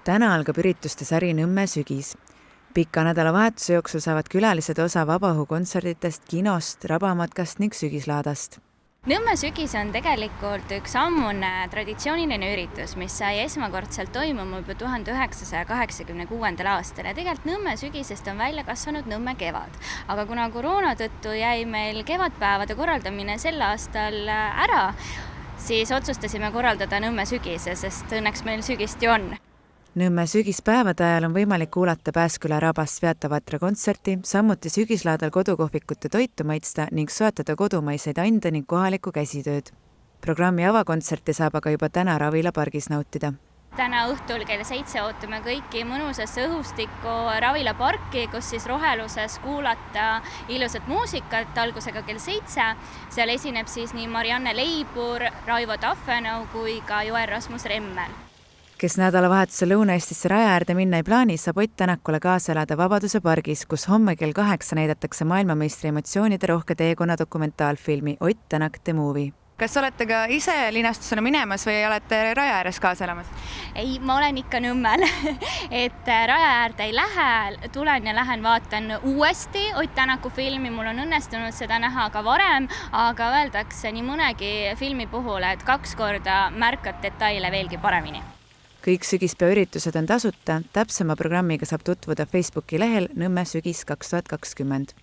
Täna algab ürituste sari Nõmme sügis. Pika nädalavahetuse jooksul saavad külalised osa vabaõhukontserditest, kinost, rabamatkast ning sügislaadast. Nõmme sügis on tegelikult üks ammune traditsiooniline üritus, mis sai esmakordselt toimuma juba 1986. aastal ja tegelikult Nõmme sügisest on välja kasvanud Nõmme kevad. Aga kuna koroona tõttu jäi meil kevadpäevade korraldamine sel aastal ära, siis otsustasime korraldada Nõmme sügise, sest õnneks meil sügist ju on. Nõmme sügispäevade ajal on võimalik kuulata Pääsküla rabas Sviatavatra kontserti, samuti sügislaadal kodukohvikute toitu maitsta ning soetada kodumaiseid ande ning kohalikku käsitööd. Programmi avakontserti saab aga juba täna Ravila pargis nautida. Täna õhtul kell 7 ootame kõiki mõnusasse õhustikku Ravila parki, kus siis roheluses kuulata ilusat muusikat algusega kell 7. Seal esineb siis nii Marianne Leibur, Raivo Taffenau kui ka Joel Rasmus Remmel. Kes nädalavahetuse Lõuna-Eestisse raja äärde minna ei plaani, saab Ott Tänakule kaasa elada Vabaduse pargis, kus homme kell 8 näidatakse maailmameistri emotsioonide rohke teekonna dokumentaalfilmi Ott Tänak The Movie. Kas olete ka ise linastusele minemas või olete raja ääres kaasa elamas? Ei, ma olen ikka Nõmmel, et raja äärde ei lähe, tulen ja lähen vaatan uuesti Ott Tänaku filmi, mul on õnnestunud seda näha ka varem, aga öeldakse nii mõnegi filmi puhul, et 2 korda märkad detaile veelgi paremini. Kõik sügispea üritused on tasuta, täpsema programmiga saab tutvuda Facebooki lehel Nõmme sügis 2020.